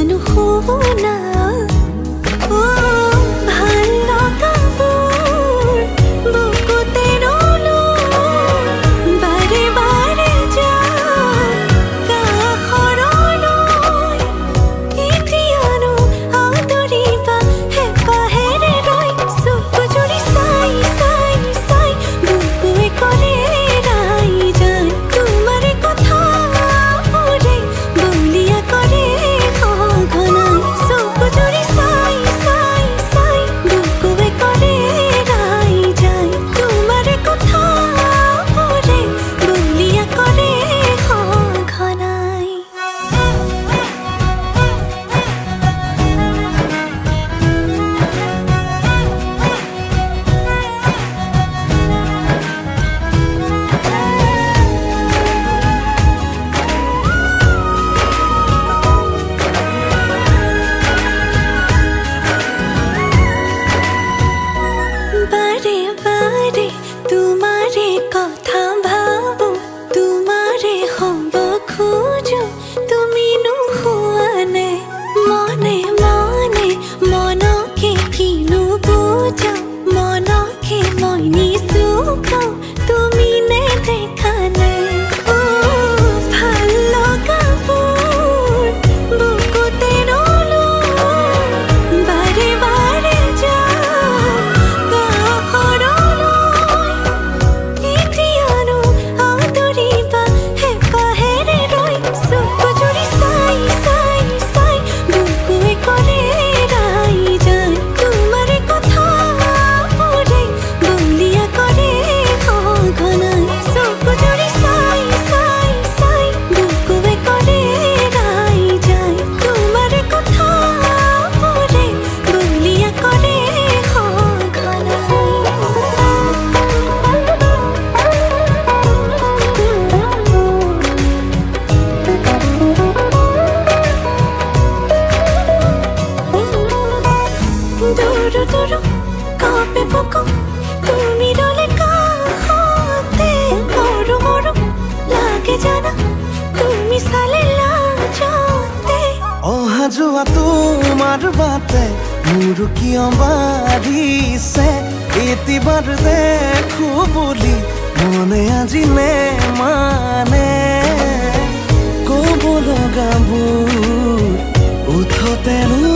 নুশুনা ভাল লগাবোৰ বুকুতে ৰলো বাৰে বাৰে যাওঁ কাষৰলৈ এতিয়ানো আদৰিবা হেঁপাহেৰে ৰৈ চকু জুৰি চাই চাই চাই বুকুৱে কৰে এৰাই যায় তোমাৰে কথাবোৰে বলিয়া কৰে সঘনাই চকু জুৰি চাই চাই চাই বুকুৱে কৰে এৰাই যায় তোমাৰে কথাবোৰে বলিয়া কৰে সঘনাই বাৰে বাৰে তোমাৰে কথা ভাবো তোমাৰে হ'ব খোজো তুমি নোহোৱা নে মনে মনে মনকে কিনো বুজাও মনকে মই নিচুকাও তুমি নেদেখা নে ভাল লগাবোৰ বুকুতে ৰলো বাৰে বাৰে যাওঁ কাষৰলৈ এতিয়ানো আদৰিবা হেঁপাহেৰে ৰৈ চকু জুৰি চাই চাই চাই বুকুৱে কৰে এৰাই যায় তোমাৰে কথাবোৰে বলিয়া কৰে সঘনাই চকু জুৰি চাই চাই চাই বুকুৱে কৰে এৰাই যায় তোমাৰে কথাবোৰে বলিয়া কৰে দূৰ দূৰ কাঁপে বুকু তুমি ৰলে কাষতে মৰো মৰো লাগে জানা তুমি চালে লাজতে অহা যোৱা তোমাৰ বাটে মোৰ কিয় বাঢ়িছে এতিবাৰ দেখো বুলি মনে আজি নে মানে ক'ব লগাবোৰ উঠতেনো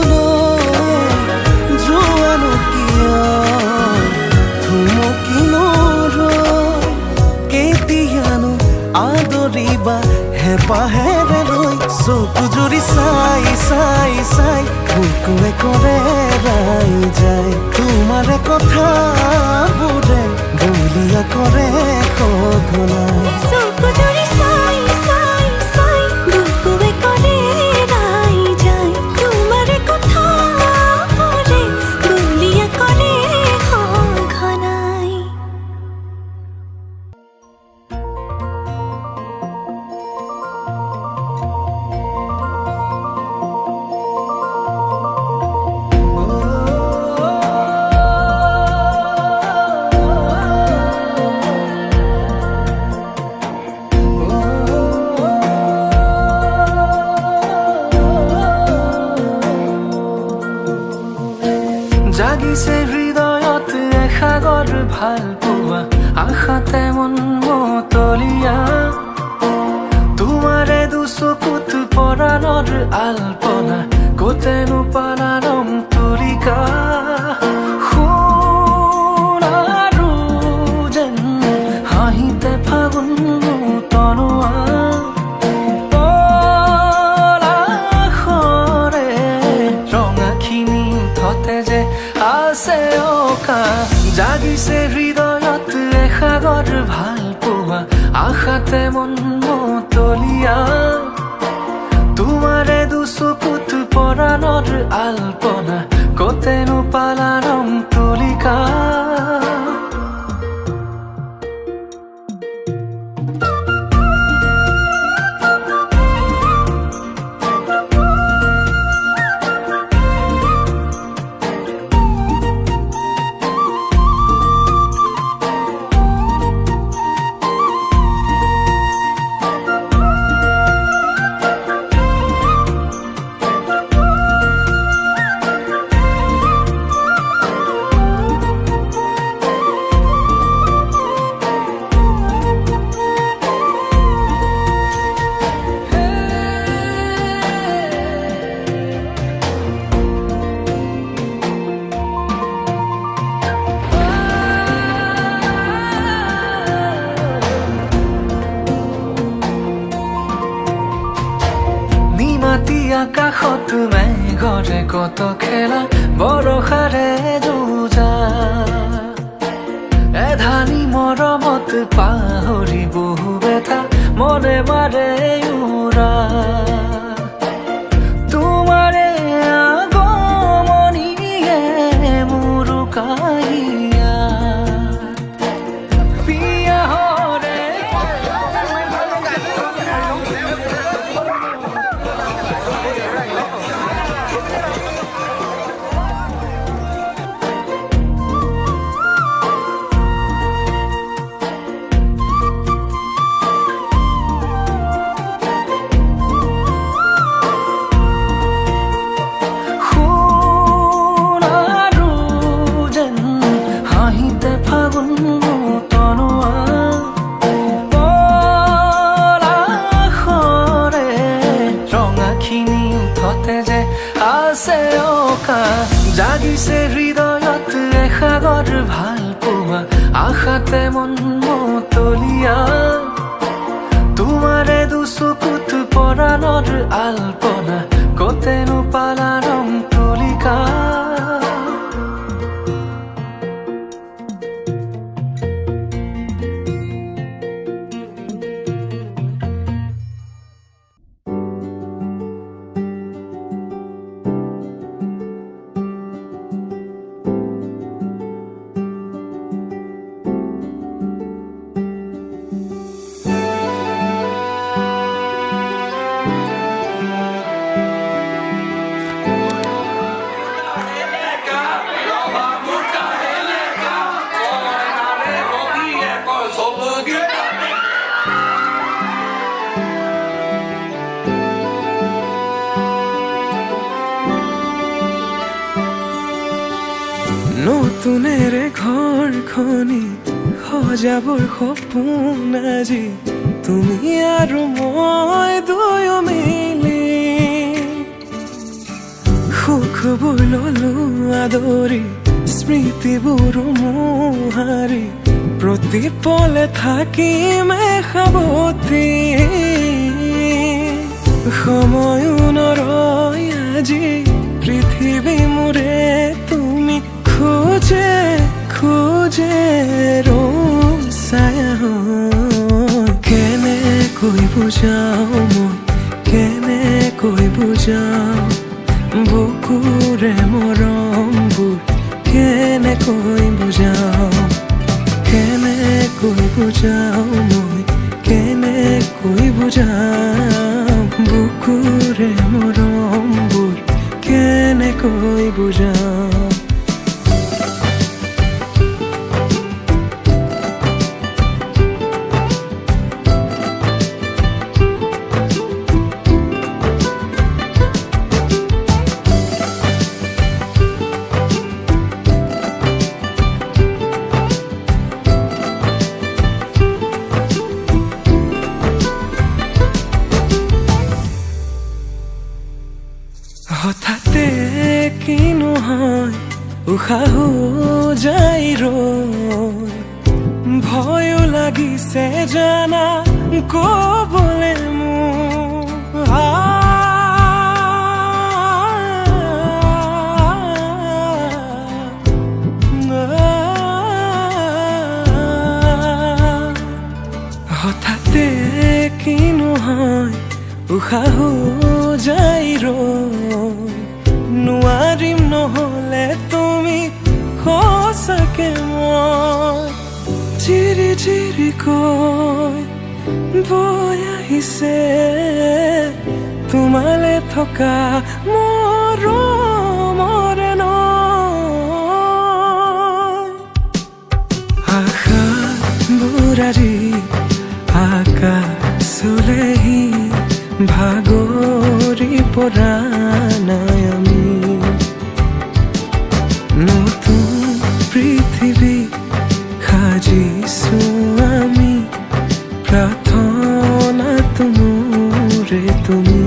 যোৱানো কিয় থুমকিনো ৰয় কেতিয়ানো আদৰিবা হেঁপাহেৰে ৰৈ চকু জুৰি চাই চাই চাই বুকুৱে কৰে এৰাই যায় তোমাৰে কথাবোৰে বলিয়া কৰে সঘনাই চকু জুৰি চাই চাই চাই বুকুৱে কৰে এৰাই যায় তোমাৰে কথাবোৰে বলিয়া কৰে সঘনাই জাগিছে হৃদয়ত এসাগৰ ভাল পোৱা আশাতে মন মতলীয়া তোমাৰে দুচকুত পৰাণৰ আলপনা ক'তেনো পালা ৰং তৰিকা সোণাৰু যেন হাঁহিতে ফাগুন তনোৱা পলাশৰে ৰঙাখিনি থতে যে আছে অকা জাগিছে হৃদয়ত এসাগৰ ভাল পোৱা আশাতে মন মতলীয়া তোমাৰে দুচকুত পৰাণৰ আলপনা ক'তেনো পালা ৰং তুলিকা তুমি ঘৰে কত খেলা বৰষাৰে যুঁজা এধানি মৰমত পাহৰি বহু বেথা মনে মাৰে উৰা তোমাৰে আগমনিয়ে মোৰ কাহিয়া পিয়া হৰে জাগিছে হৃদয়ত এসাগৰ ভাল পোৱা আশাতে মন মতলীয়া তোমাৰে দুচকুত পৰাণৰ আলপনা কতেনো পালা ৰং তুলিকা নতুনেৰে ঘৰখনি সজাবৰ সপোন আজি তুমি আৰু মই দুয়ো মিলি সুখবোৰ ললো আদৰি স্মৃতিবোৰ মোহাৰি প্ৰতি পলে থাকিম সাৱতি সময়ো নৰয় আজি পৃথিৱী মোৰে তুমি খোজে খোজে ৰচায়া কেনেকৈ বুজাও মই কেনেকৈ বুজাও বুকুৰে মৰমবোৰ কেনেকৈ বুজাও কেনেকৈ বুজাও মই কেনেকৈ বুজাও বুকুৰে মৰমবোৰ কেনেকৈ বুজাও হঠাতে কি নহয় উশাহো যাই ৰৈ ভয়ো লাগিছে জানা কবলে মোৰ হঠাতে কি নহয় উশাহো যাই ৰৈ নোৱাৰিম নহলে তুমি সঁচাকে মই চিৰি চিৰি কৈ বৈ আহিছে তোমালে থকা মৰমৰে নৈ আশাবোৰ আজি আকাশলেহি ভাগৰি পৰা নাই আমি নতুন পৃথিৱী সাজিছো আমি প্ৰাৰ্থনা তোমোৰে তুমি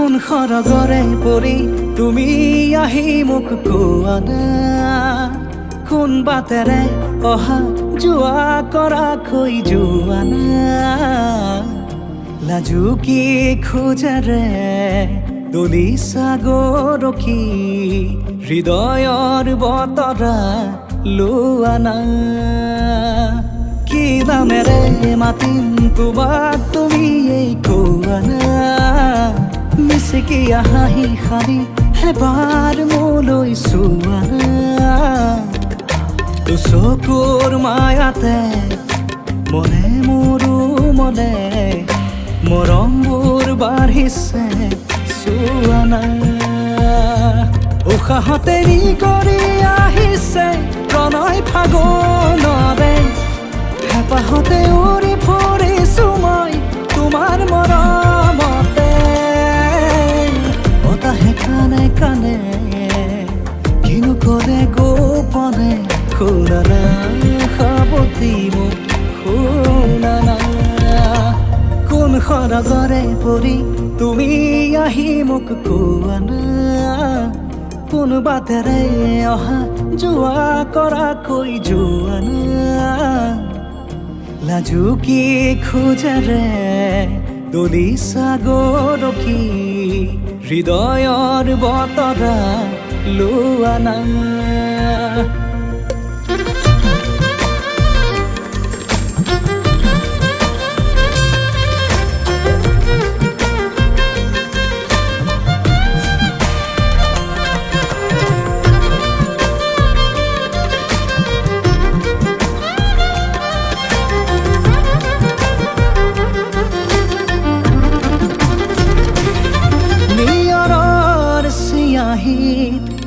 কোন সৰগৰে পৰি তুমি আহি মোক কোৱা না কোন বাটেৰে অহা যোৱা কৰা কৈ যোৱা না লাজু কি খোজেৰে দলিছা গৰখি হৃদয়ৰ বতৰা লোৱা না কি নামেৰে মাতিম তোমাক তুমি এই কোৱা না মিচিকি হাঁহি সাৰি এবাৰ মোলৈ চোৱা না চকুৰ মায়াতে মনে মোৰো মনে মৰমবোৰ বাঢ়িছে চোৱা না উশাহতে নি কৰি আহিছে প্ৰণয় ফাগুনৰে হেঁপাহতে উৰি ফুৰিছো মই তোমাৰ মৰমতে বতাহে কানে কানে কিনো কৰে গোপনে শুনা না সাৱতি মোক শুনা না কোন সৰগৰে পৰি তুমি আহি মোক কোৱা না কোন বাটেৰে অহা যোৱা কৰা কৈ যোৱা না লাজু কি খোজেৰে দলিছা গৰখি হৃদয়ৰ বতৰা লোৱা না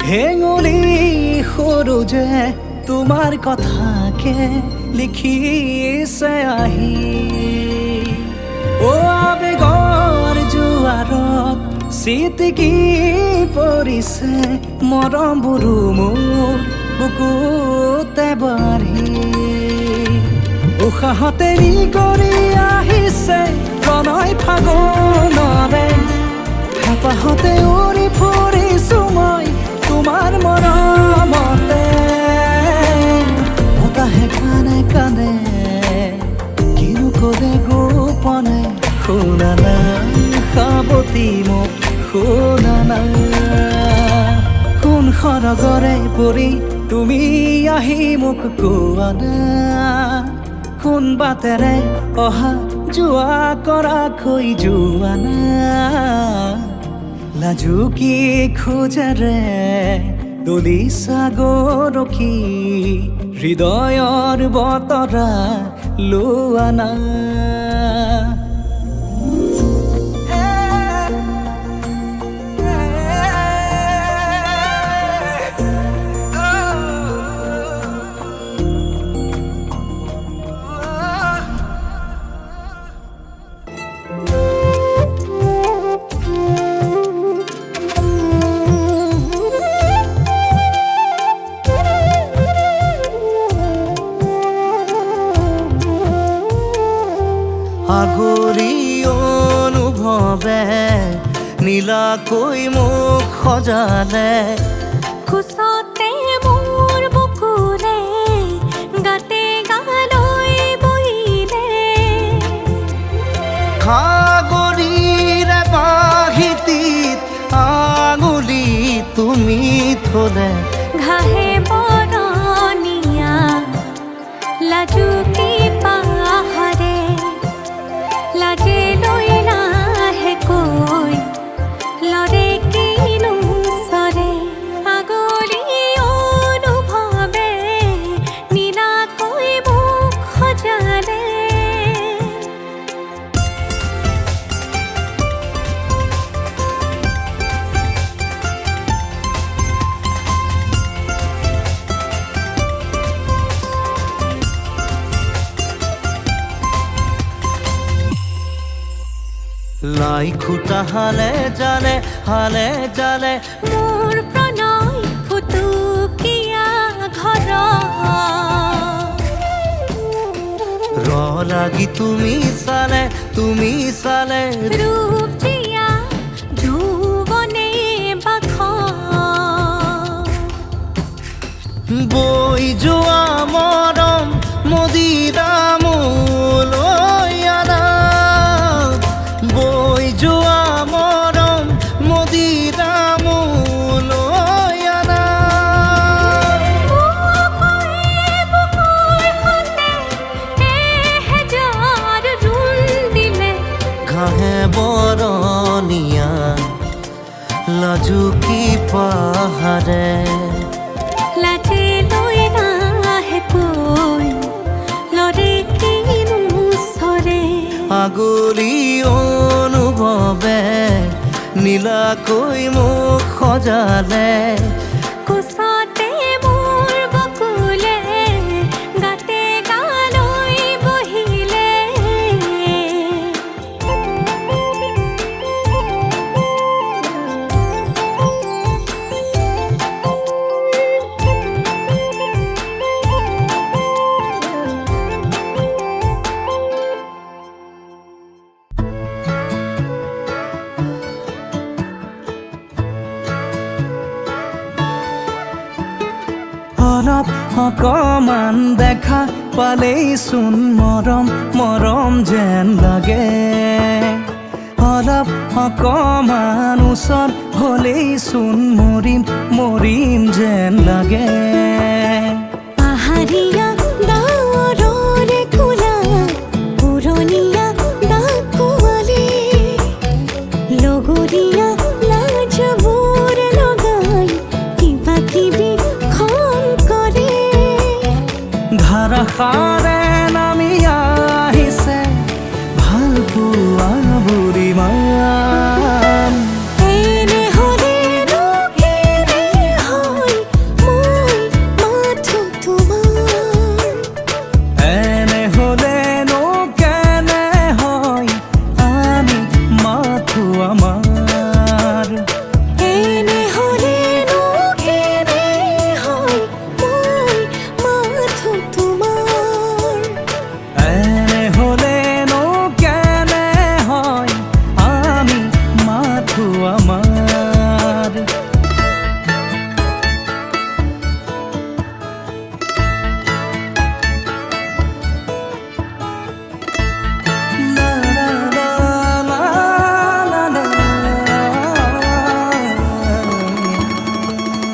হেঙুলি সৰু যে তোমাৰ কথাকে লিখিছে আহি অ আবেগৰ জোৱাৰত চিটিকি পৰিছে মৰমবোৰো মোৰ বুকুতে বাঢ়ি উশাহতে নি কৰি আহিছে প্ৰণয় ফাগুনৰে হেঁপাহতে উৰি ফুৰিছো মই তোমাৰ মৰমতে বতাহে কানে কানে কিনো কৰে গোপনে শুনা না সাৱতি মোক শুনা না কোন সৰগৰে পৰি তুমি আহি মোক কোৱা না কোন বাটেৰে অহা যোৱা কৰা কৈ যোৱা না লাজু কি খোজেৰে দলিছা গৰখি হৃদয়ৰ বতৰা লোৱা না আগৰি অনুভৱে নীলাকৈ মোক সজালে কোচতে মোৰ বুকুৰে গাতে গালৈ বহিলে সাগৰীৰে বাহিতিত আঙুলি তুমি থলে ঘাহে বৰণীয়া লাজু কি পাহৰে লাজে লৈ নাহে কৈ লৰে কিনো চৰে আগলি অনুভৱে নীলাকৈ মোক সজালে লাই খুটা হালে জালে মোৰ প্ৰণয় ফুটুকীয়া ঘৰ ৰ লাগি তুমি চালে ৰূপ জিয়া যোৱা মৰম মদিৰা মোলৈ আনা ঘাঁহে বৰণীয়া লাজুকী পাহাৰে লাজে লৈ নাহে কৈ লৰে কিনো চৰে আগলি অনুভৱে নীলাকৈ মোক সজালে কোচতে মোৰ বকুলে গাতে গালৈ বহিলে অলপ অকমান দেখা পালেই চোন মৰম মৰম যেন লাগে অলপ অকমান ওচৰ হ'লেই চোন মৰিম মৰিম যেন লাগে পাহাৰীয়া ডাৱৰৰে কোলা পুৰণীয়া ডাকুৱালে লগৰীয়া লাজবোৰ লগাই কিবা কিবি খন কৰে ধাৰাসাৰে নামি আহিছে ভাল পোৱা বুঢ়ীমান এনে হ'লেনো কেনে হয় মই মাথো তোমাৰ এনে হ'লেনো কেনে হয় আমি মাথো আমাৰ এনে হ'লেনো কেনে হয় মই মাথো তোমাৰ এনে হ'লেনো কেনে হয় আমি মাথো আমাৰ লা লা লা লা লা লা।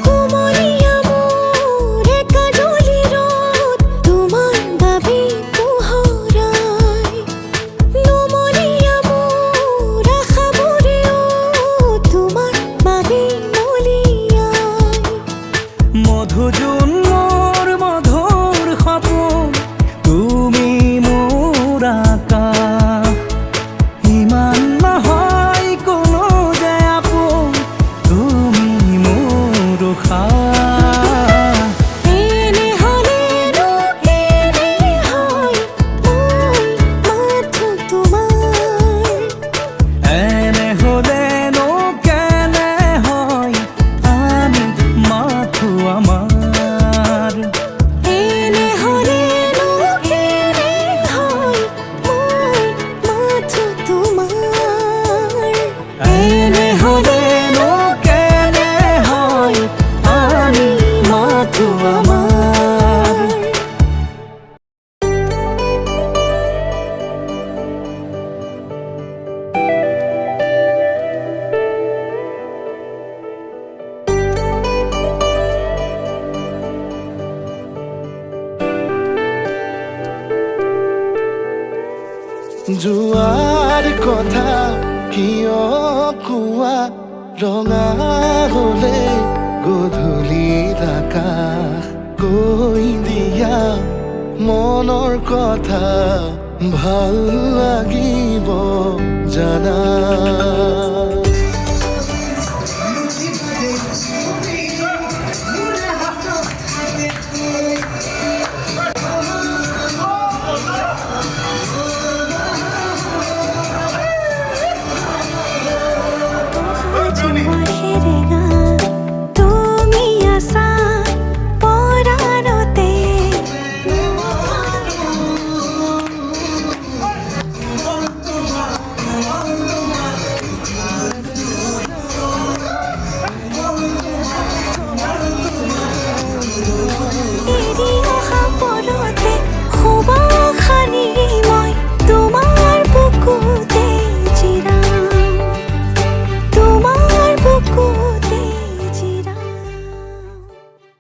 কুমলীয়া মোৰ কাজলি ৰদ তোমাৰ বাবে পোহৰাই নুমলীয়া মোৰ আশাবোৰেও তোমাৰ বাবে মলিয়াই মধুজোন মোৰ মধুৰ সপোন তুমি মোৰ আকাশ ইমান নহয় কোনো যে আপোন তুমি মোৰ উশাহ এনে হ'লেনো কেনে হয় মই মাথো তোমাৰ এনে হ'লেনো কেনে হয় আমি মাথো আমাৰ এনে হ'লেনো কেনে হয় মই মাথো তোমাৰ এনে হ'লেনো কেনে হয় আমি মাথো আমাৰ যোৱাৰ কথা কিয় কোৱা ৰঙা হলে গধূলিৰ আকাশ কৈ দিয়া মনৰ কথা ভাল লাগিব জানা